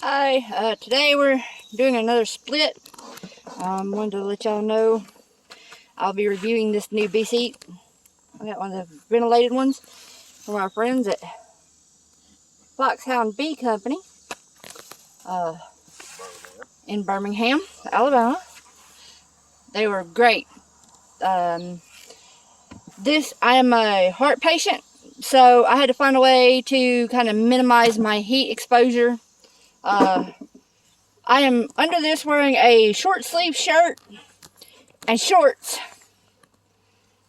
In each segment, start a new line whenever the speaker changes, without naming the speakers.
Hi, today we're doing another split. Wanted to let y'all know I'll be reviewing this new bee seat. I got one of the ventilated ones from our friends at Foxhound Bee Company in Birmingham, Alabama. They were great. I am a heart patient, so I had to find a way to kind of minimize my heat exposure. I am under this wearing a short sleeve shirt and shorts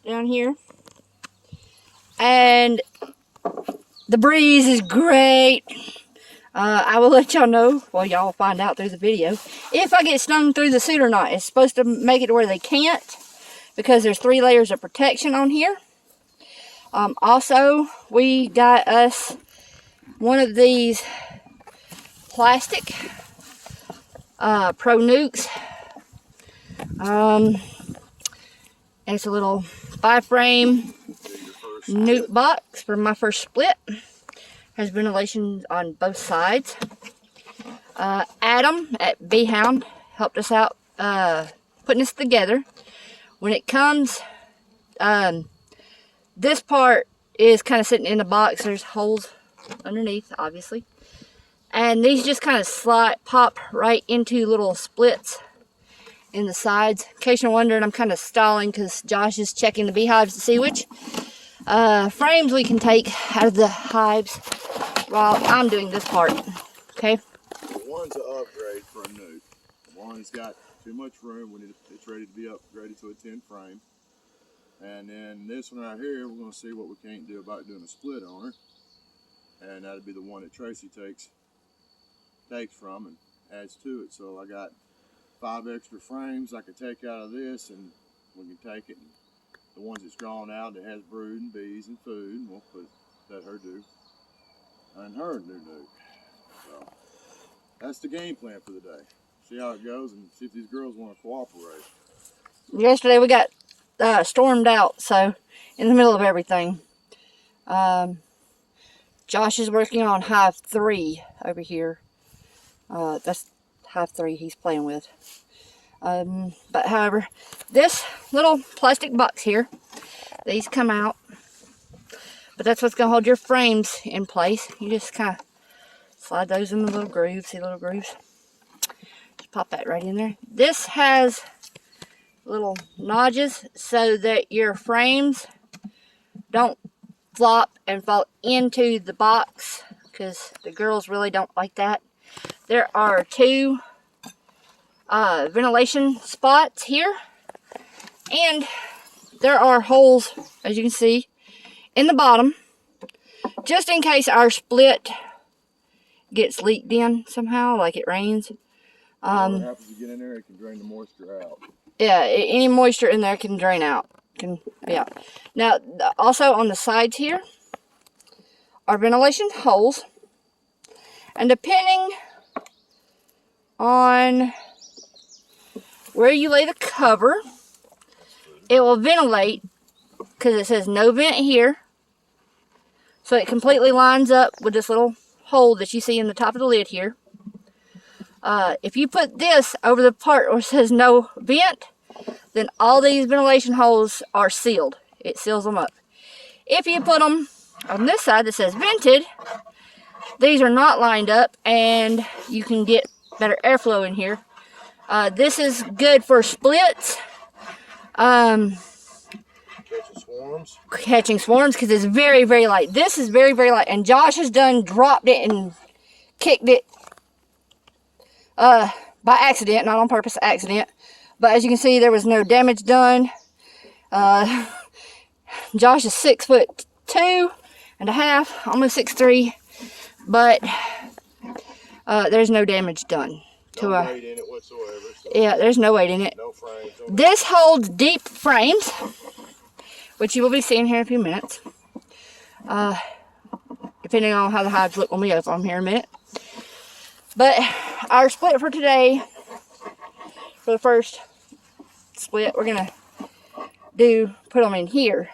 down here, and the breeze is great. I will let y'all know, well, y'all will find out through the video, if I get stung through the suit or not. It's supposed to make it to where they can't, because there's 3 layers of protection on here. Also, we got us one of these plastic Pro Nukes. It's a little 5-frame nuke box for my first split. Has ventilation on both sides. Adam at Bee Hound helped us out putting this together. When it comes, this part is kind of sitting in the box. There's holes underneath, obviously. And these just kind of pop right into little splits in the sides. In case you're wondering, I'm kind of stalling because Josh is checking the beehives to see which frames we can take out of the hives while I'm doing this part. Okay?
The one's an upgrade for a nuke. One's got too much room when it's ready to be upgraded to a 10 frame. And then this one right here, we're going to see what we can't do about doing a split on her. And that'll be the one that Tracy takes from and adds to it. So I got 5 extra frames I could take out of this, and we can take it, and the ones that's drawn out that has brood and bees and food, and we'll let her do and her new nuke. So that's the game plan for the day. See how it goes and see if these girls want to cooperate.
Yesterday we got stormed out, so in the middle of everything. Josh is working on hive 3 over here. That's hive 3 he's playing with. But however, this little plastic box here, these come out, but that's what's going to hold your frames in place. You just kind of slide those in the little grooves. See the little grooves? Just pop that right in there. This has little notches so that your frames don't flop and fall into the box, because the girls really don't like that. There are 2 ventilation spots here, and there are holes, as you can see, in the bottom, just in case our split gets leaked in somehow, like it rains.
What happens to get in there, it can drain the moisture out.
Yeah, any moisture in there can drain out. Yeah. Now, also on the sides here are ventilation holes, and depending on where you lay the cover, it will ventilate, because it says no vent here. So it completely lines up with this little hole that you see in the top of the lid here. If you put this over the part where it says no vent, then all these ventilation holes are sealed. It seals them up. If you put them on this side that says vented, these are not lined up, and you can get better airflow in here. This is good for splits. Catching swarms, because it's very, very light. This is very, very light, and Josh has dropped it and kicked it by accident, not on purpose, accident. But as you can see, there was no damage done. Josh is 6'2.5", almost 6'3", but there's no damage done.
No weight in it whatsoever. So
yeah, there's no weight in it.
No frames.
This holds deep frames, which you will be seeing here in a few minutes. Depending on how the hives look when we open them here in a minute. But our split for today, for the first split, we're going to put them in here.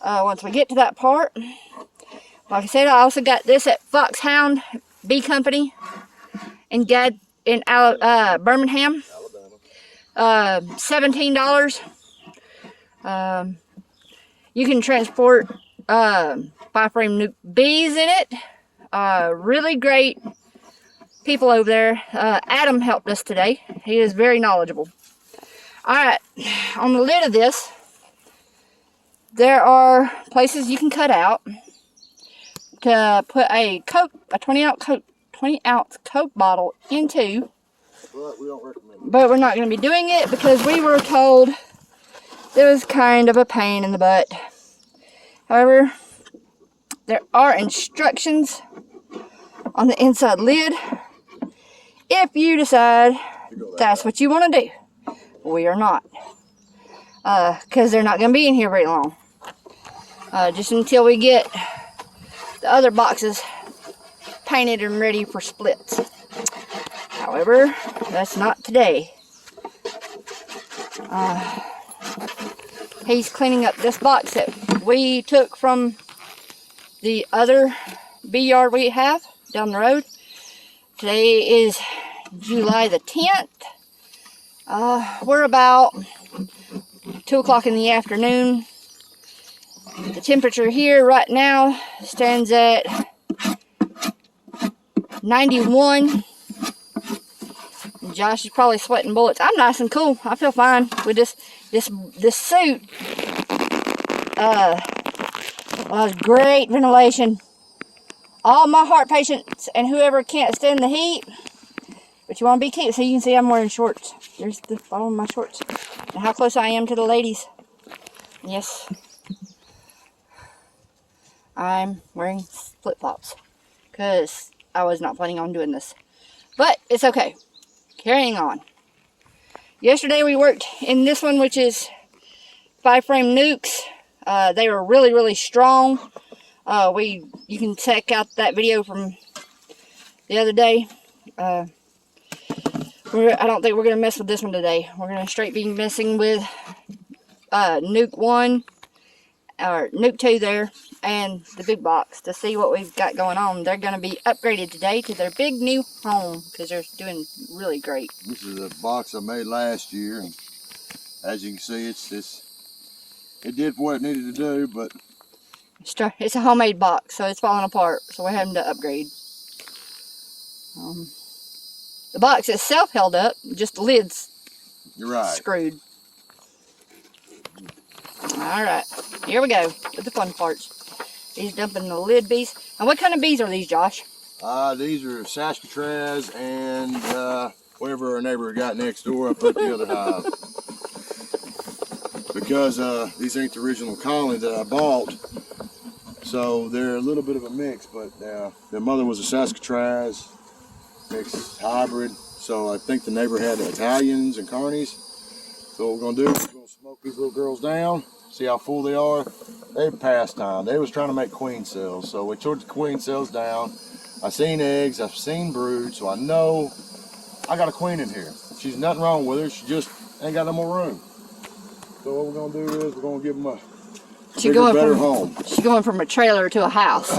Once we get to that part, like I said, I also got this at Foxhound Bee Company. in Birmingham.
Alabama.
$17. You can transport 5-frame nuke bees in it. Really great people over there. Adam helped us today. He is very knowledgeable. Alright, on the lid of this, there are places you can cut out to put a 20 ounce Coke bottle into.
But we don't recommend it.
But we're not going to be doing it because we were told it was kind of a pain in the butt. However, there are instructions on the inside lid if you decide that's what you want to do. We are not. Because they're not going to be in here very long. Just until we get the other boxes painted and ready for splits. However, that's not today. He's cleaning up this box that we took from the other bee yard we have down the road. Today is July the 10th. We're about 2 o'clock in the afternoon. The temperature here right now stands at 91. Josh is probably sweating bullets. I'm nice and cool. I feel fine with this suit. Has great ventilation. All my heart patients and whoever can't stand the heat, but you want to be cute, so you can see I'm wearing shorts. There's the bottom of my shorts. And how close I am to the ladies. Yes. I'm wearing flip-flops because I was not planning on doing this. But it's okay. Carrying on. Yesterday we worked in this one, which is 5-frame nukes. They were really, really strong. You can check out that video from the other day. I don't think we're going to mess with this one today. We're going to straight be messing with nuke 1 or nuke 2 there and the big box to see what we've got going on. They're going to be upgraded today to their big new home because they're doing really great.
This is a box I made last year, and as you can see, it did what it needed to do, but
it's a homemade box, so it's falling apart, so we're having to upgrade. The box itself held up, just the lid's
you're right.
Screwed. Alright, here we go with the fun parts. He's dumping the lid bees. And what kind of bees are these, Josh?
These are Saskatraz and whatever our neighbor got next door up at the other hive. Because these ain't the original colony that I bought, so they're a little bit of a mix, but their mother was a Saskatraz mixed hybrid, so I think the neighbor had Italians and Carnies. So what we're going to do is we're going to smoke these little girls down, see how full they are. They've passed time. They was trying to make queen cells, so we tore the queen cells down. I've seen eggs, I've seen brood, so I know I got a queen in here. She's nothing wrong with her, she just ain't got no more room. So what we're going to do is we're going to give them a bigger, better home.
She's going from a trailer to a house.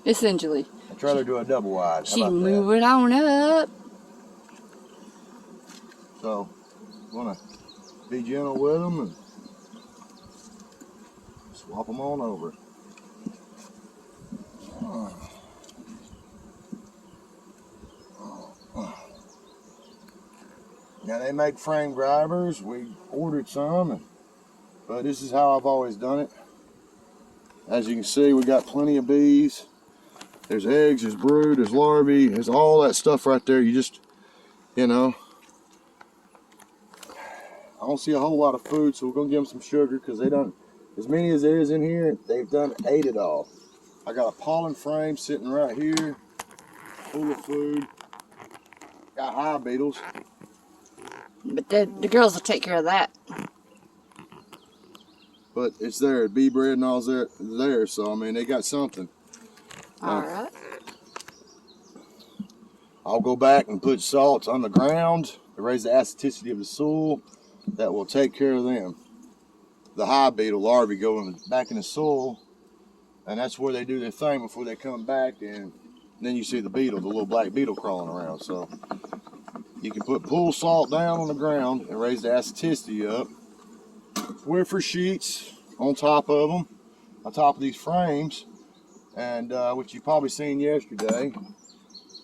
Essentially.
A trailer to a double wide.
She's moving on up.
So, I'm going to be gentle with them and swap them on over. Now they make frame drivers. We ordered some, but this is how I've always done it. As you can see, we got plenty of bees. There's eggs, there's brood, there's larvae, there's all that stuff right there. You just, you know, I don't see a whole lot of food, so we're gonna give them some sugar because they done, as many as there is in here, they've done ate it all. I got a pollen frame sitting right here, full of food. Got hive beetles.
But the girls will take care of that.
But it's there, bee bread and all's there, so I mean they got something.
Alright.
I'll go back and put salts on the ground to raise the acidity of the soil. That will take care of them. The hive beetle larvae go back in the soil, and that's where they do their thing before they come back and then you see the beetle, the little black beetle crawling around. So you can put pool salt down on the ground and raise the acidity up. Wifer sheets on top of them, on top of these frames, and which you probably seen yesterday.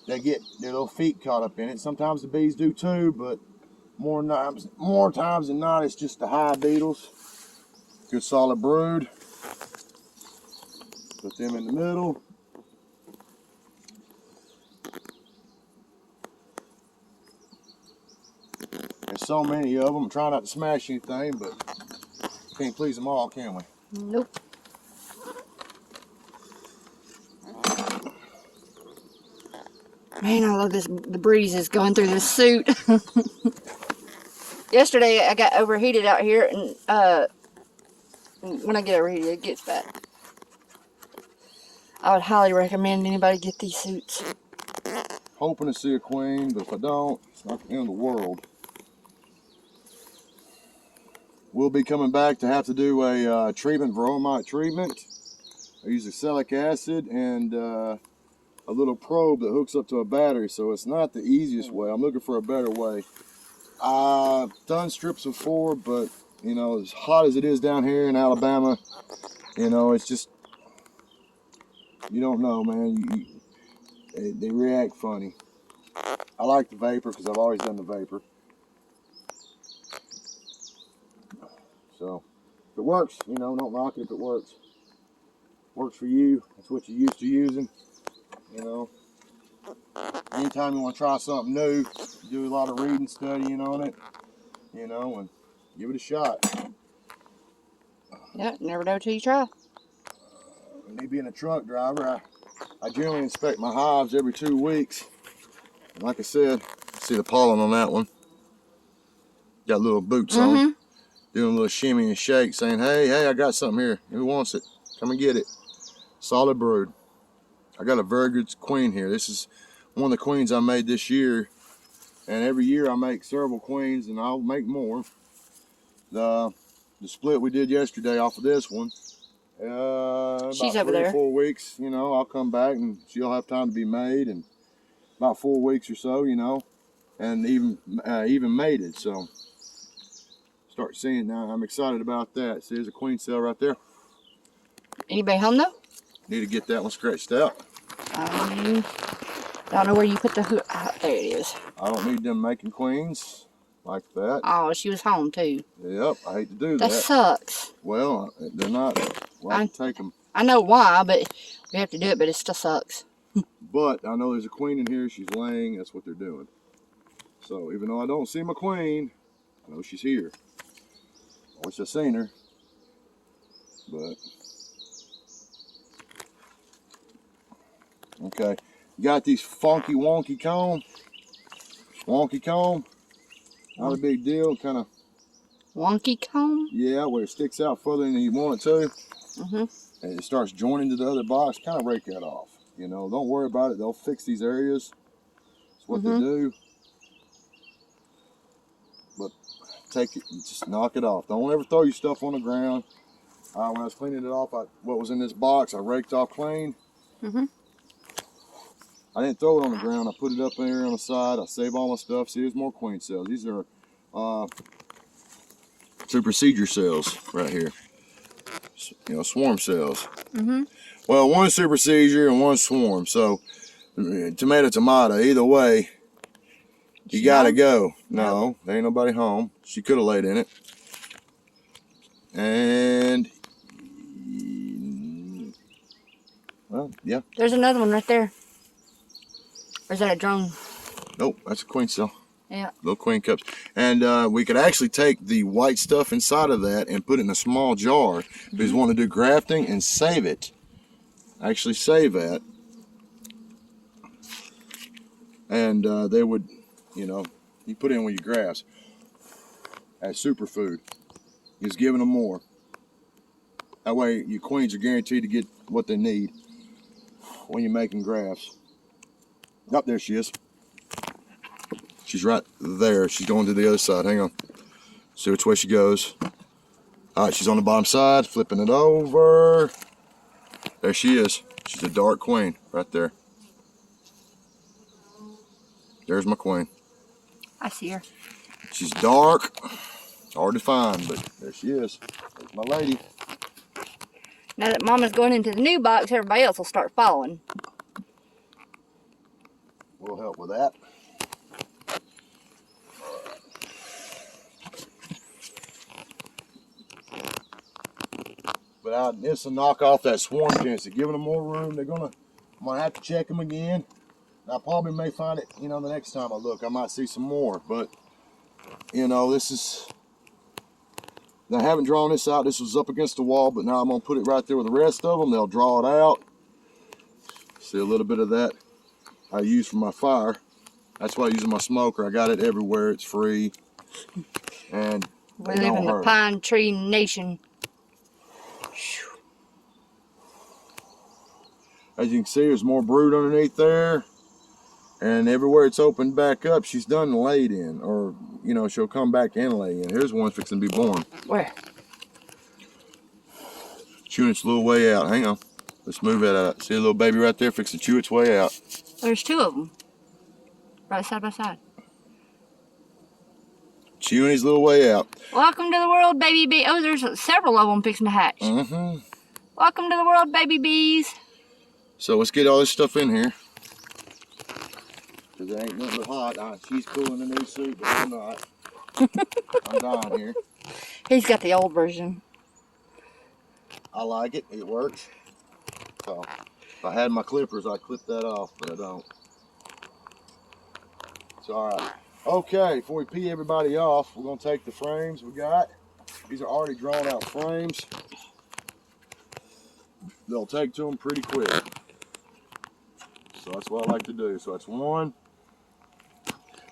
They get their little feet caught up in it. Sometimes the bees do too, but more times than not, it's just the hive beetles. Good solid brood. Put them in the middle. There's so many of them. Try not to smash anything, but can't please them all, can we?
Nope. Man, I love this. The breeze is going through this suit. Yesterday, I got overheated out here, and when I get overheated, it gets bad. I would highly recommend anybody get these suits.
Hoping to see a queen, but if I don't, it's not the end of the world. We'll be coming back to have to do a treatment, veromite treatment. I use acrylic acid and a little probe that hooks up to a battery, so it's not the easiest way. I'm looking for a better way. I've done strips before, but you know, as hot as it is down here in Alabama, you know, it's just, you don't know, man. They react funny. I like the vapor because I've always done the vapor. So if it works, you know, don't knock it if it works. Works for you. That's what you're used to using. You know, anytime you want to try something new, do a lot of reading, studying on it, you know, and give it a shot.
Yeah, never know till you try.
Me being a truck driver, I generally inspect my hives every 2 weeks. And like I said, see the pollen on that one. Got little boots on. Doing a little shimmy and shake, saying, hey, I got something here. Who wants it? Come and get it. Solid brood. I got a very good queen here. This is one of the queens I made this year. And every year I make several queens, and I'll make more. The split we did yesterday off of this one,
She's
about
over
3 or
there.
4 weeks, you know, I'll come back and she'll have time to be made, and about 4 weeks or so, you know, and even mated. So start seeing now. I'm excited about that. See, there's a queen cell right there.
Anybody home though?
Need to get that one scratched out.
I don't know where you put the hook. There it is.
I don't need them making queens like that.
Oh, she was home too.
Yep, I hate to do
That
that.
sucks.
Well, they're not. Well, I take them.
I know why, but we have to do it, but it still sucks.
But I know there's a queen in here. She's laying. That's what they're doing. So even though I don't see my queen, I know she's here. I wish I seen her, but okay. Got these funky wonky comb. Not a big deal. Kind of
Wonky comb?
yeah, where it sticks out further than you want it to. And it starts joining to the other box. Kind of rake that off. You know, don't worry about it. They'll fix these areas. That's what they do. But take it and just knock it off. Don't ever throw your stuff on the ground. When I was cleaning it off, what was in this box, I raked off clean. I didn't throw it on the ground. I put it up there on the side. I save all my stuff. See, there's more queen cells. These are supersedure cells right here. You know, swarm cells. Well, one's supersedure and one's swarm. So, tomato. Either way, you gotta go. No, there ain't nobody home. She could have laid in it. And, well, yeah.
There's another one right there. Or is that a drone?
Nope, that's a queen cell.
Yeah.
Little queen cups. And we could actually take the white stuff inside of that and put it in a small jar. If you want to do grafting and save it. Actually save that. And they would, you know, you put in with your grafts as superfood. Just giving them more. That way your queens are guaranteed to get what they need when you're making grafts. Up there she is. She's right there. She's going to the other side. Hang on. See which way she goes. All right, she's on the bottom side. Flipping it over. There she is. She's a dark queen right there. There's my queen.
I see her.
She's dark. It's hard to find, but there she is. There's my lady.
Now that Mama's going into the new box, everybody else will start following.
We'll help with that. But this will knock off that swarm chance. Giving them more room. I'm gonna have to check them again. I probably may find it, you know, the next time I look. I might see some more, but you know, I haven't drawn this out. This was up against the wall, but now I'm gonna put it right there with the rest of them. They'll draw it out. See a little bit of that I use for my fire. That's why I use my smoker. I got it everywhere. It's free, and
we live in the pine tree nation.
As you can see, there's more brood underneath there, and everywhere it's opened back up, she's done laid in, or you know, she'll come back and lay in. Here's one fixing to be born.
Where?
Chewing its little way out. Hang on. Let's move that out. See a little baby right there fixing to chew its way out.
There's two of them. Right side by side.
Chewing his little way out.
Welcome to the world, baby bee. Oh, there's several of them fixing to hatch.
Mm-hmm.
Welcome to the world, baby bees.
So let's get all this stuff in here. Because it ain't nothing but hot. She's cool in the new suit, but I'm not. I'm dying here.
He's got the old version.
I like it. It works. So if I had my clippers, I'd clip that off, but I don't. It's all right. Okay, before we pee everybody off, we're going to take the frames we got. These are already drawn out frames. They'll take to them pretty quick. So that's what I like to do. So that's 1.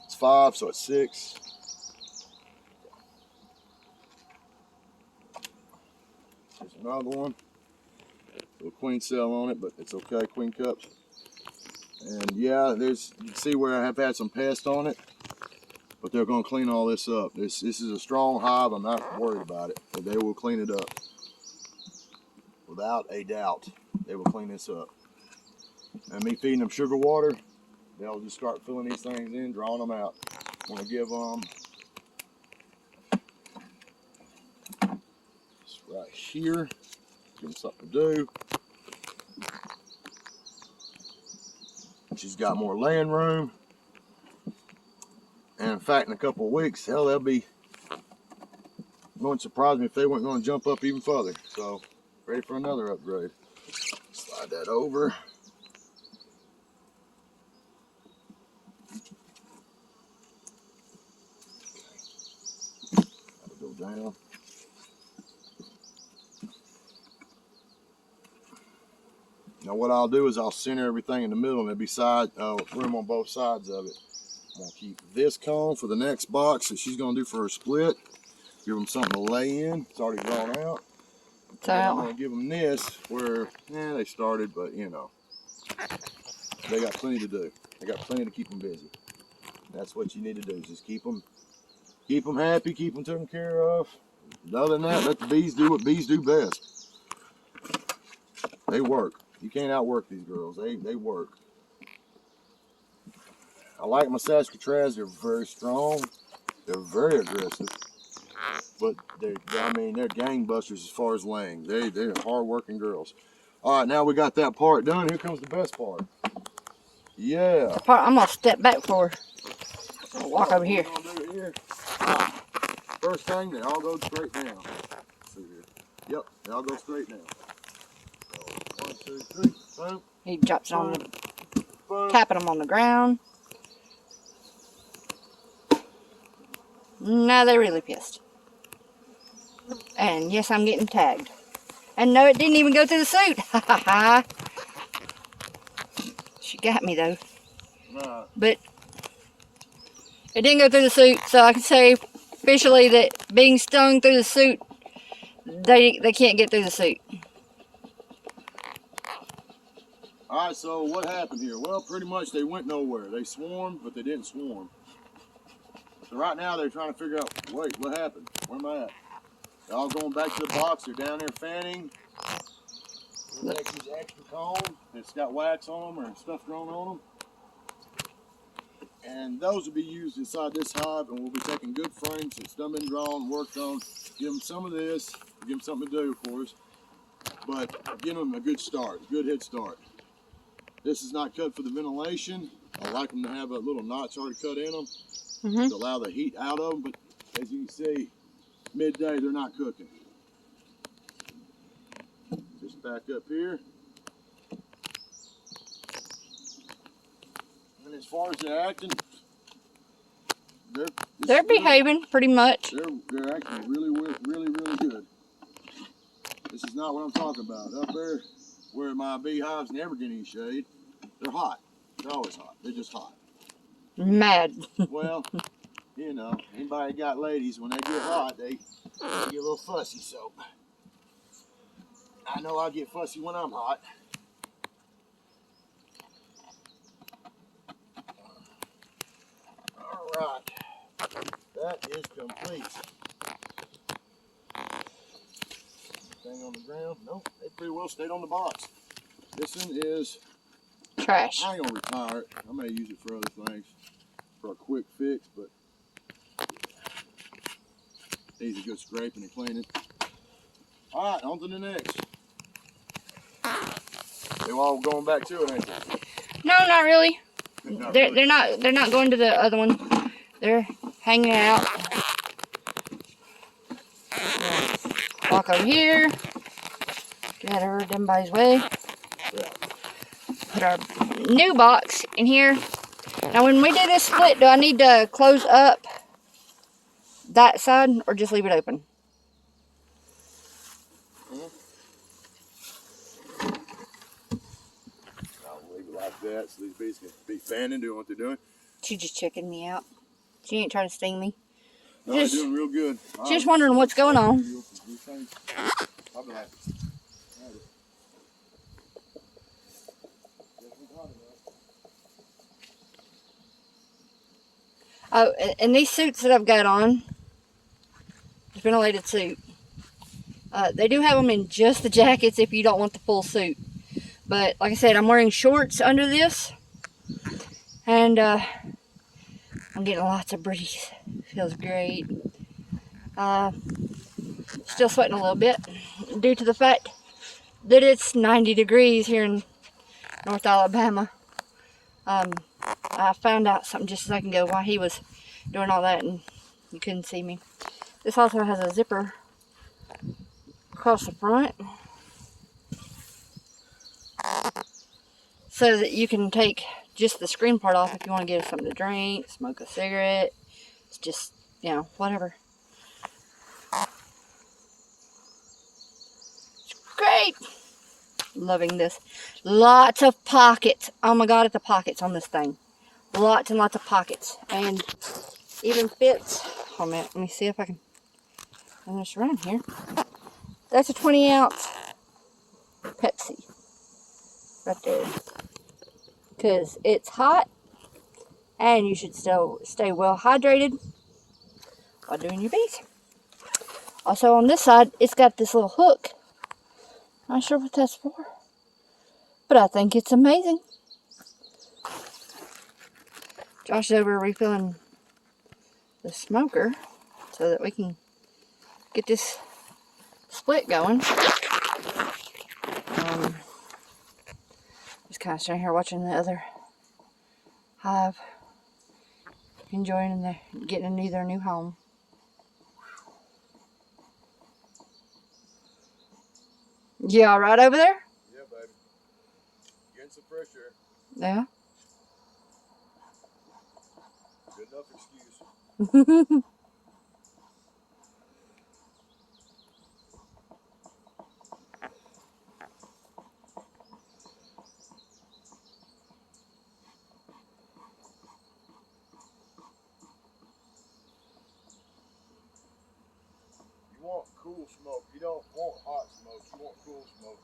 It's 5, so it's 6. There's another one. Little queen cell on it, but it's okay, queen cups. And yeah, you can see where I have had some pests on it, but they're going to clean all this up. This is a strong hive. I'm not worried about it, but they will clean it up. Without a doubt, they will clean this up. And me feeding them sugar water, they'll just start filling these things in, drawing them out. I'm going to give them this right here. Give them something to do. She's got more laying room. And in fact, in a couple of weeks, hell, they'll be, it wouldn't surprise me if they weren't going to jump up even further. So, ready for another upgrade. Slide that over. That'll go down. Now what I'll do is I'll center everything in the middle and there'll be room on both sides of it. I'm going to keep this comb for the next box that she's going to do for her split. Give them something to lay in. It's already drawn out. I'm going to give them this where, they started, but you know, they got plenty to do. They got plenty to keep them busy. That's what you need to do, is just keep them happy, keep them taken care of. Other than that, let the bees do what bees do best. They work. You can't outwork these girls. They work. I like my Saskatraz. They're very strong. They're very aggressive. But they're gangbusters as far as laying. They're hard-working girls. All right, now we got that part done. Here comes the best part. Yeah.
I'm gonna step back for her. I'll walk over here.
First thing, they all go straight down. Let's see here. Yep, they all go straight down. So, 1, 2, 3, boom.
He drops on them, tapping them on the ground. Now they're really pissed. And yes, I'm getting tagged. And no, it didn't even go through the suit. Ha ha ha. She got me though.
Right.
But it didn't go through the suit, so I can say officially that being stung through the suit, they can't get through the suit.
All right, so what happened here? Well, pretty much they went nowhere. They swarmed, but they didn't swarm. So right now they're trying to figure out, wait, what happened? Where am I at? They're all going back to the box. They're down there fanning. We'll take this extra comb that's got wax on them or stuff grown on them. And those will be used inside this hive, and we'll be taking good frames that's done been drawn, worked on. Give them some of this, give them something to do, of course, but give them a good start, a good head start. This is not cut for the ventilation. I like them to have a little notch already cut in them to allow the heat out of them, but as you can see, midday they're not cooking. Just back up here. And as far as they're acting,
they're behaving pretty much.
They're acting really good. This is not what I'm talking about. Up there, where my beehives never get any shade, they're hot. They're always hot. They're just hot.
Mad.
Well, you know, anybody got ladies, when they get hot, they get a little fussy. So I know I get fussy when I'm hot. All right, that is complete. Thing on the ground? Nope, they pretty well stayed on the box. This one is
Trash.
I ain't gonna retire it. I may use it for other things, for a quick fix, but needs a good scraping and cleaning. All right, on to the next. They all going back to it, ain't they?
No, not really.
Not
They're
really.
they're not going to the other one. They're hanging out. Walk over here. Get out of everybody's way. Put our new box in here. Now when we do this split, do I need to close up that side or just leave it open?
I'll leave it like that so these bees can be fanning, doing what they're doing.
She's just checking me out. She ain't trying to sting me.
No, they're doing real good.
Just wondering what's going on.
I'll be happy.
Oh, and these suits that I've got on, the ventilated suit, they do have them in just the jackets if you don't want the full suit. But like I said, I'm wearing shorts under this, and I'm getting lots of breeze. Feels great. Still sweating a little bit due to the fact that it's 90 degrees here in North Alabama. I found out something just a second ago while he was doing all that and you couldn't see me. This also has a zipper across the front so that you can take just the screen part off if you want to get something to drink, smoke a cigarette. It's just, you know, whatever. It's great. Loving this. Lots of pockets. Oh my god, it's the pockets on this thing. Lots and lots of pockets. And even fits. Hold a minute. Let me see if I can turn this around here. That's a 20-ounce Pepsi. Right there. Because it's hot. And you should still stay well hydrated while doing your bees. Also on this side, it's got this little hook. Not sure what that's for. But I think it's amazing. Josh is over refilling the smoker so that we can get this split going. Just kind of sitting here watching the other hive, enjoying their getting into their new home. Yeah, right over there?
Yeah, baby. Getting some fresh air.
Yeah.
Good enough excuse. You want cool smoke. You don't want hot smoke. You want cool smoke.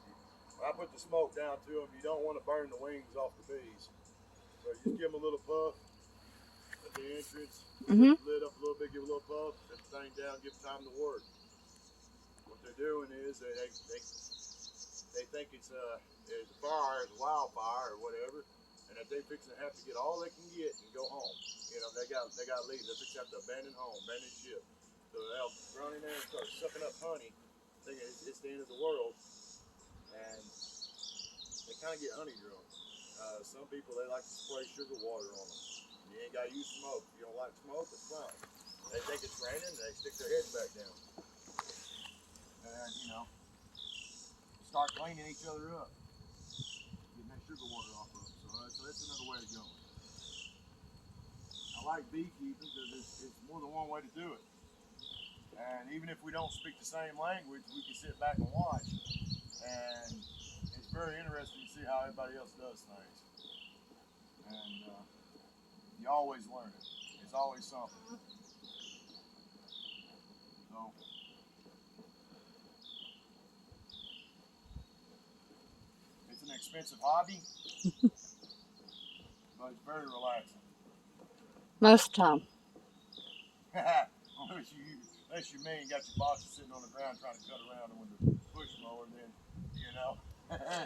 When I put the smoke down to them, you don't want to burn the wings off the bees. So you just give them a little puff at the entrance. Lift the lid up a little bit, give a little puff, set the thing down, give them time to work. What they're doing is they think it's a fire, it's a wildfire or whatever, and and they fixing to have to get all they can get and go home. You know, they got to leave. They're fixing to have to abandon home, abandon ship. So they'll run in there and start sucking up honey, thinking it's the end of the world, and they kind of get honey drunk. Some people, they like to spray sugar water on them. You ain't got to use smoke. If you don't like smoke, it's fine. They think it's raining, they stick their heads back down. And, you know, start cleaning each other up. Getting that sugar water off of them. So that's another way of going. I like beekeeping because it's more than one way to do it. And even if we don't speak the same language, we can sit back and watch. And it's very interesting to see how everybody else does things. And you always learn it. It's always something. So, it's an expensive hobby, but it's very relaxing.
Most of the time.
Unless you mean got your boxes sitting on the ground trying to cut around them with the push mower, then, you know.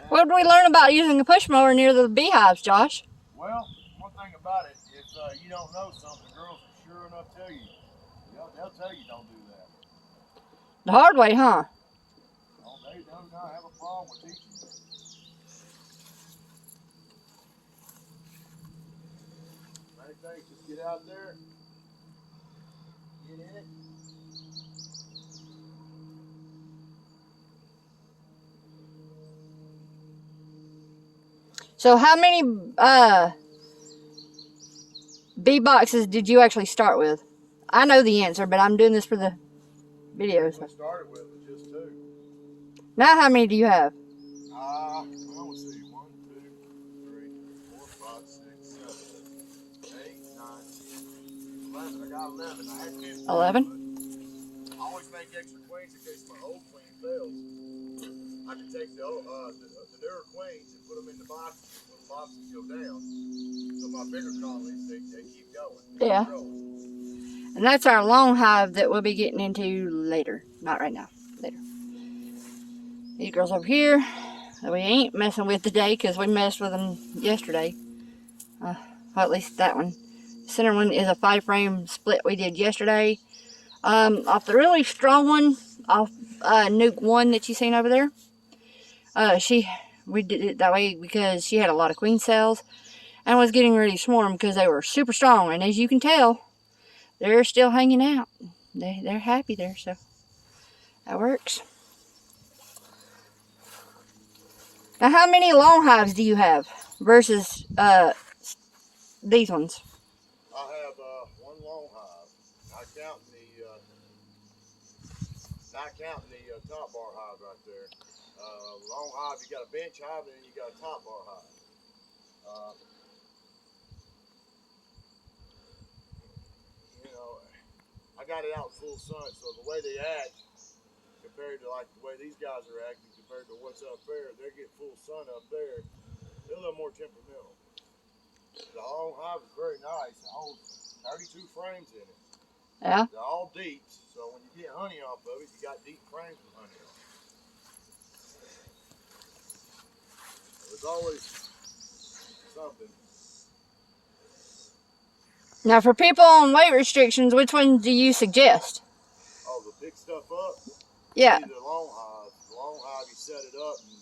What did we learn about using a push mower near the beehives, Josh?
Well, one thing about it, if you don't know something, girls will sure enough tell you. They'll tell you don't do that.
The hard way, huh?
Oh, they do not have a problem with teaching you. Main thing, just get out there, get in it.
So how many bee boxes did you actually start with? I know the answer, but I'm doing this for the video. So.
We started with just 2.
Now how many do you have?
Well, let's see. 1, 2, 3, 4, 5, 6, 7, 8, 9, 10, 11. I got 11. I had 15.
11?
I always make extra queens in case my old queen fails. I can take the newer queens and put them in the boxes when the boxes go down. So my bigger colonies, they keep going.
Yeah. And that's our long hive that we'll be getting into later. Not right now. Later. These girls over here that we ain't messing with today because we messed with them yesterday. Well, at least that one. The center one is a 5-frame split we did yesterday. Off the really strong one, off Nuke 1 that you seen over there. We did it that way because she had a lot of queen cells and was getting ready to swarm because they were super strong. And as you can tell, they're still hanging out. They're happy there, so that works. Now, how many long hives do you have versus these ones?
I have 1 long hive. Not counting the top bar hive right there. Long hive, you got a bench hive and then you got a top bar hive. You know, I got it out in full sun, so the way they act compared to like the way these guys are acting compared to what's up there, they get full sun up there. They're a little more temperamental. The long hive is very nice. It holds 32 frames in it.
Yeah.
They're all deeps, so when you get honey off of it, you got deep frames of honey on it. There's always something.
Now, for people on weight restrictions, which one do you suggest?
Oh, the pick stuff up?
Yeah.
The long hive. The long hive, you set it up, and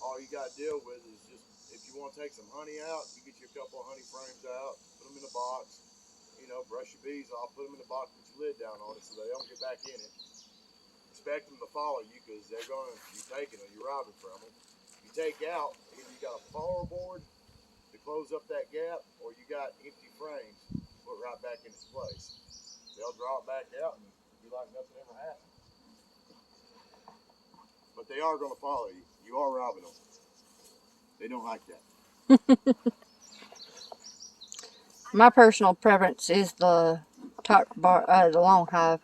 all you got to deal with is just, if you want to take some honey out, you get you a couple of honey frames out, put them in a box, you know, brush your bees off, put them in the box, put your lid down on it so they don't get back in it. Expect them to follow you because they're going to be taking them, you're robbing from them. You take out, either you got a follower board to close up that gap, or you got empty frames put right back in its place. They'll draw it back out and be like nothing ever happened. But they are going to follow you. You are robbing them. They don't like that.
My personal preference is the top bar, the long hive.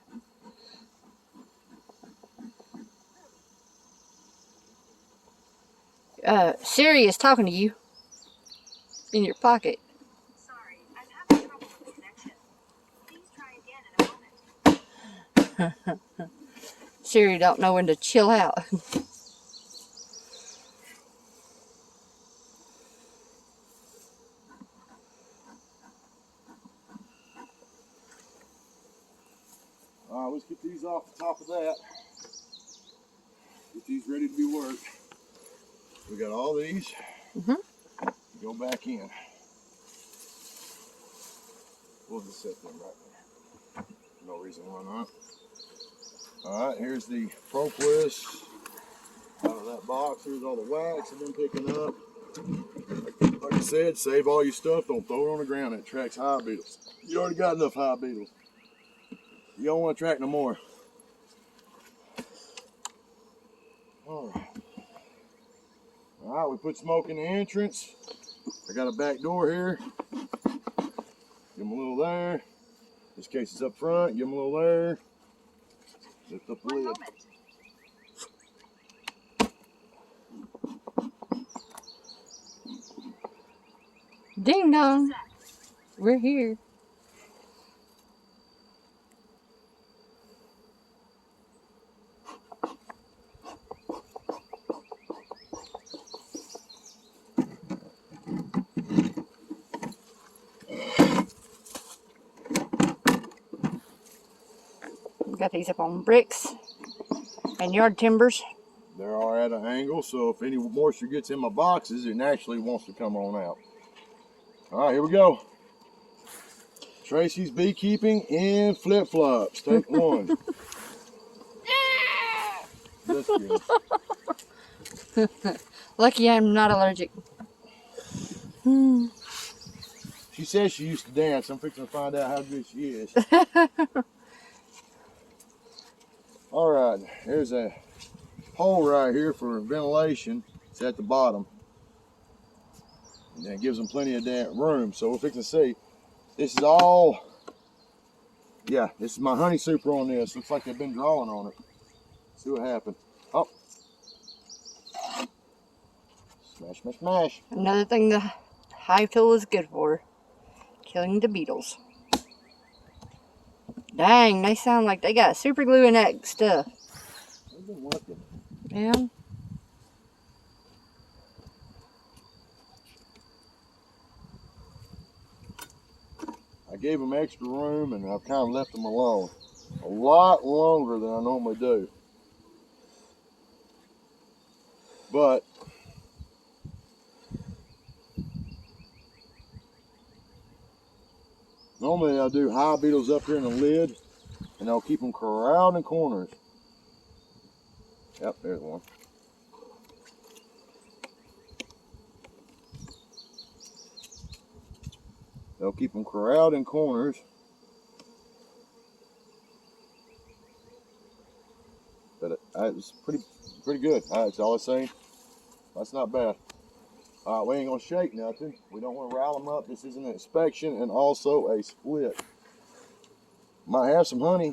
Siri is talking to you in your pocket.
Sorry, I'm having trouble with the connection. Please try again in a moment.
Siri don't know when to chill out.
Alright, let's get these off the top of that. Get these ready to be worked. We got all these. Go back in. We'll just set them right there. No reason why not. Alright, here's the propolis out of that box. Here's all the wax I've been picking up. Like I said, save all your stuff. Don't throw it on the ground. It attracts hive beetles. You already got enough hive beetles. You don't want to attract no more. Alright. Alright, we put smoke in the entrance. I got a back door here. Give them a little there. This case is up front. Give them a little there. Lift up the lid.
Ding dong. We're here. Got these up on bricks and yard timbers.
They are at an angle, so if any moisture gets in my boxes, it naturally wants to come on out. All right, here we go. Tracy's beekeeping in flip-flops. Take one. Just kidding.
Lucky I'm not allergic.
She says she used to dance. I'm fixing to find out how good she is. All right, here's a hole right here for ventilation. It's at the bottom. And that gives them plenty of damn room. So we're fixing to see. This is all, yeah, this is my honey super on this. Looks like they've been drawing on it. See what happened. Oh. Smash, smash, smash.
Another thing the hive tool is good for. Killing the beetles. Dang, they sound like they got super glue in that stuff.
They've been working.
Yeah.
I gave them extra room and I've kind of left them alone. A lot longer than I normally do. But normally I'll do hive beetles up here in the lid and I'll keep them corralled in corners. Yep, there's one. They'll keep them corralled in corners. But it's pretty good. That's all I'm saying. That's not bad. All right, we ain't gonna shake nothing. We don't want to rile them up. This is an inspection and also a split. Might have some honey